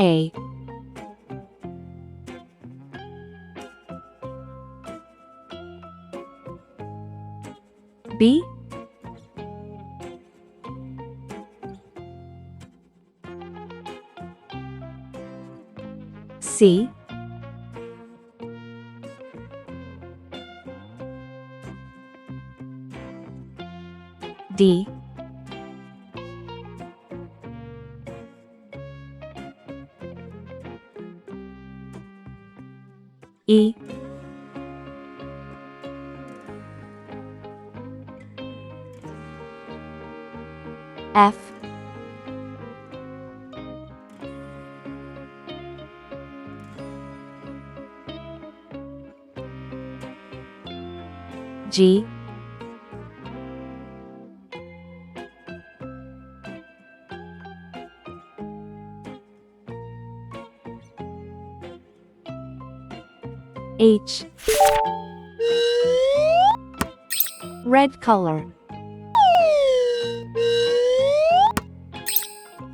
A, B, C, D, E, F, G, H. Red color.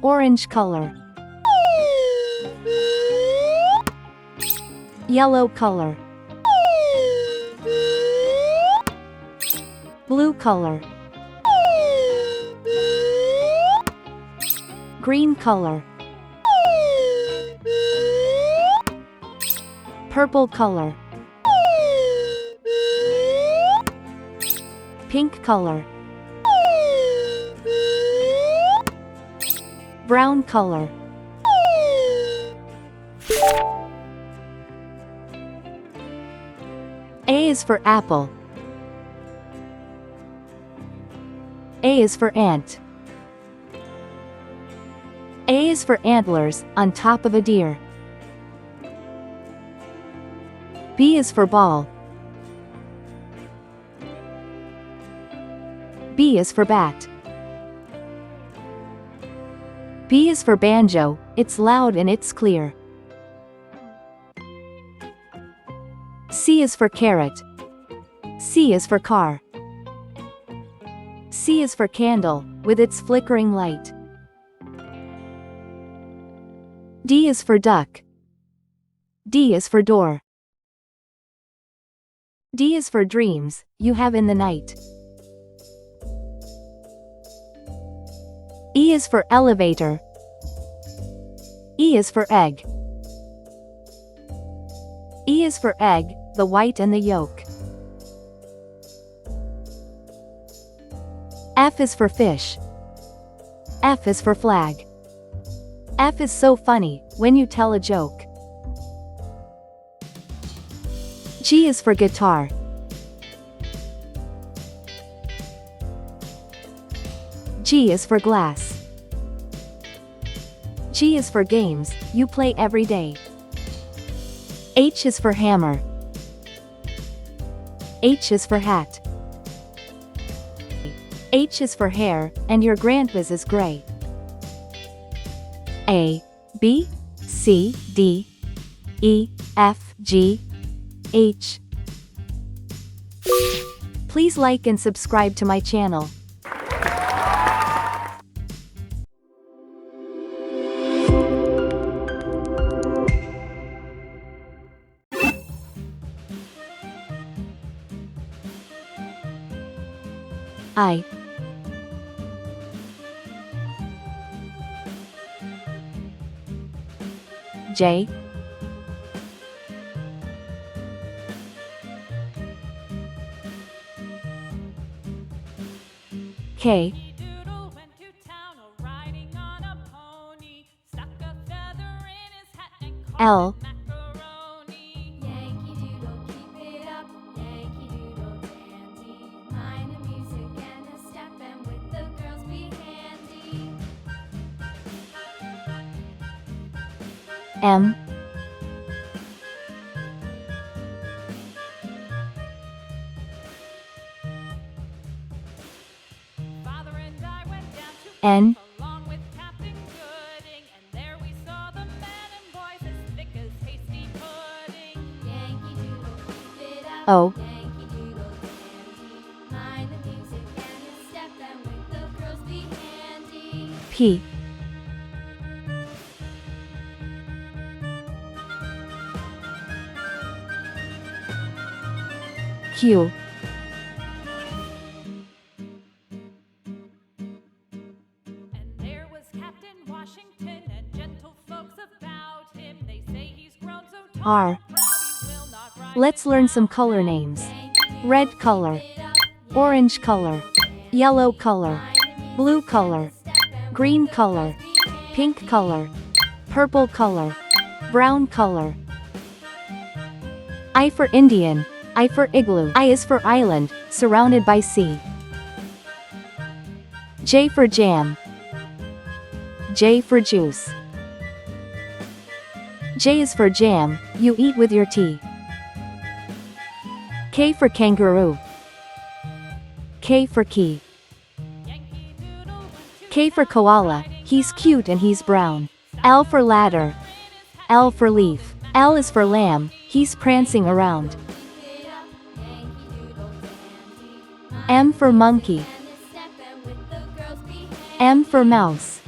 Orange color. Yellow color. Blue color. Green color. Purple color. Pink color. Brown color. A is for apple. A is for ant. A is for antlers, on top of a deer. B is for ball. B is for bat. B is for banjo, it's loud and it's clear. C is for carrot. C is for car. C is for candle, with its flickering light. D is for duck. D is for door. D is for dreams, you have in the night. E is for elevator. E is for egg. E is for egg, the white and the yolk. F is for fish. F is for flag. F is so funny, when you tell a joke. G is for guitar. G is for glass. G is for games, you play every day. H is for hammer. H is for hat. H is for hair, and your grandpa's is gray. A, B, C, D, E, F, G, H. Please like and subscribe to my channel. I, J, K, L, M, N, O, P, Q. And there was Captain Washington and gentle folks about him. They say he's grown so tall, R. proud he will not rise. Let's learn some color names. Red color, orange color, yellow color, blue color, green color, pink color, purple color, brown color. I for Indian, I for igloo. I is for island, surrounded by sea. J for jam. J for juice. J is for jam, you eat with your tea. K for kangaroo. K for key. K for koala, he's cute and he's brown. L for ladder. L for leaf. L is for lamb, he's prancing around. M for monkey. M for mouse.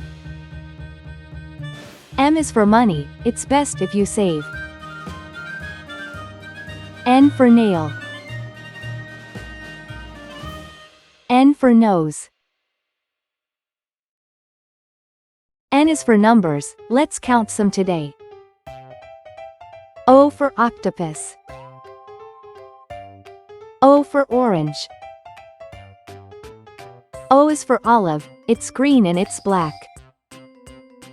M is for money, it's best if you save. N for nail. N for nose. N is for numbers, let's count some today. O for octopus. O for orange. O is for olive, it's green and it's black.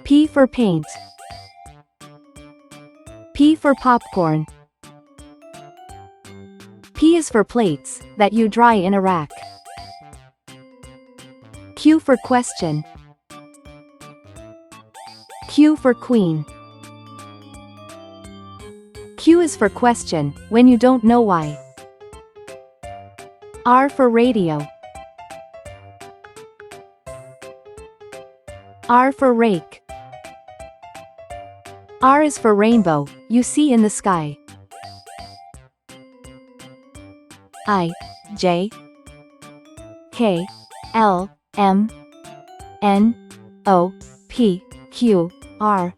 P for paint. P for popcorn. P is for plates, that you dry in a rack. Q for question. Q for queen. Q is for question, when you don't know why. R for radio. R for rake. R is for rainbow, you see in the sky. I, J, K, L, M, N, O, P, Q, R.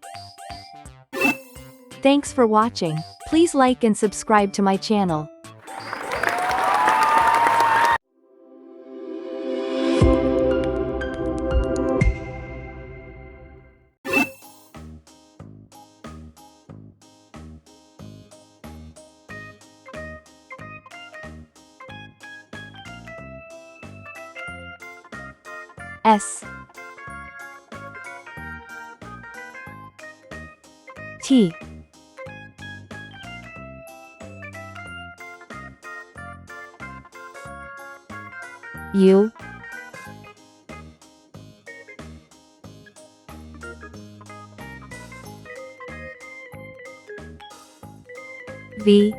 Thanks for watching. Please like and subscribe to my channel. S, T, U, V,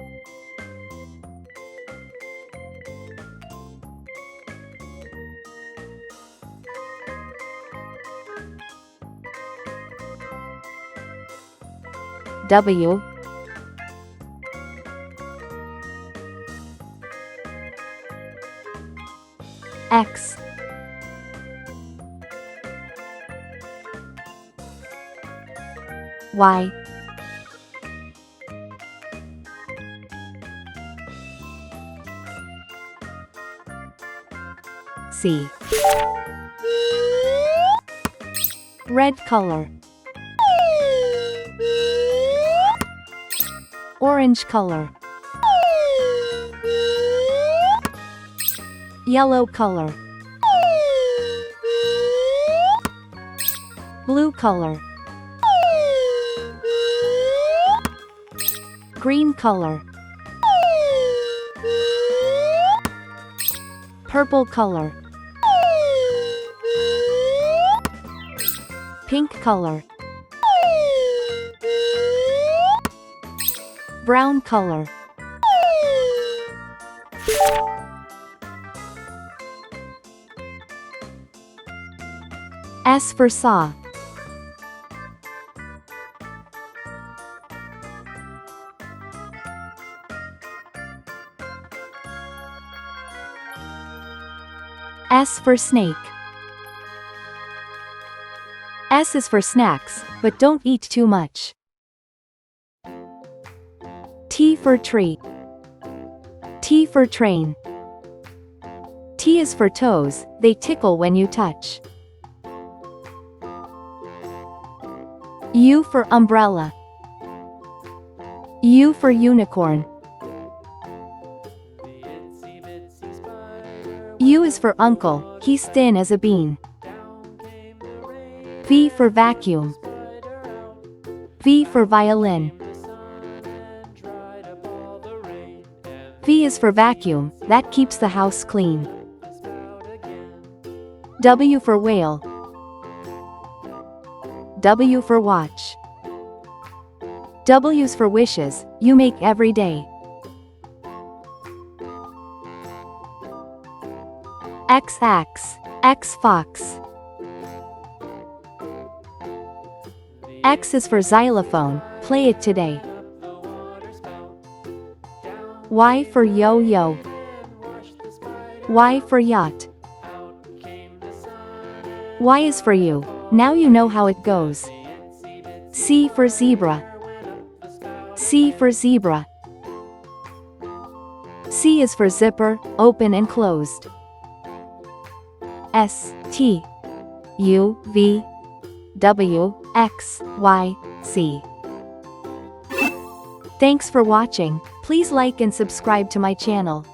W, X, Y, C. Red color. Orange color. Yellow color. Blue color. Green color. Purple color. Pink color. Brown color. S for saw. S for snake. S is for snacks, but don't eat too much. T for tree. T for train. T is for toes, they tickle when you touch. U for umbrella. U for unicorn. U is for uncle, he's thin as a bean. V for vacuum. V for violin. V is for vacuum, that keeps the house clean. W for whale. W for watch. W's for wishes, you make every day. X fox. X is for xylophone, play it today. Y for yo-yo. Y for yacht. Y is for you, now you know how it goes. C for zebra. C for zebra. C is for zipper, open and closed. S, T, U, V, W, X, Y, Z. Thanks for watching, please like and subscribe to my channel.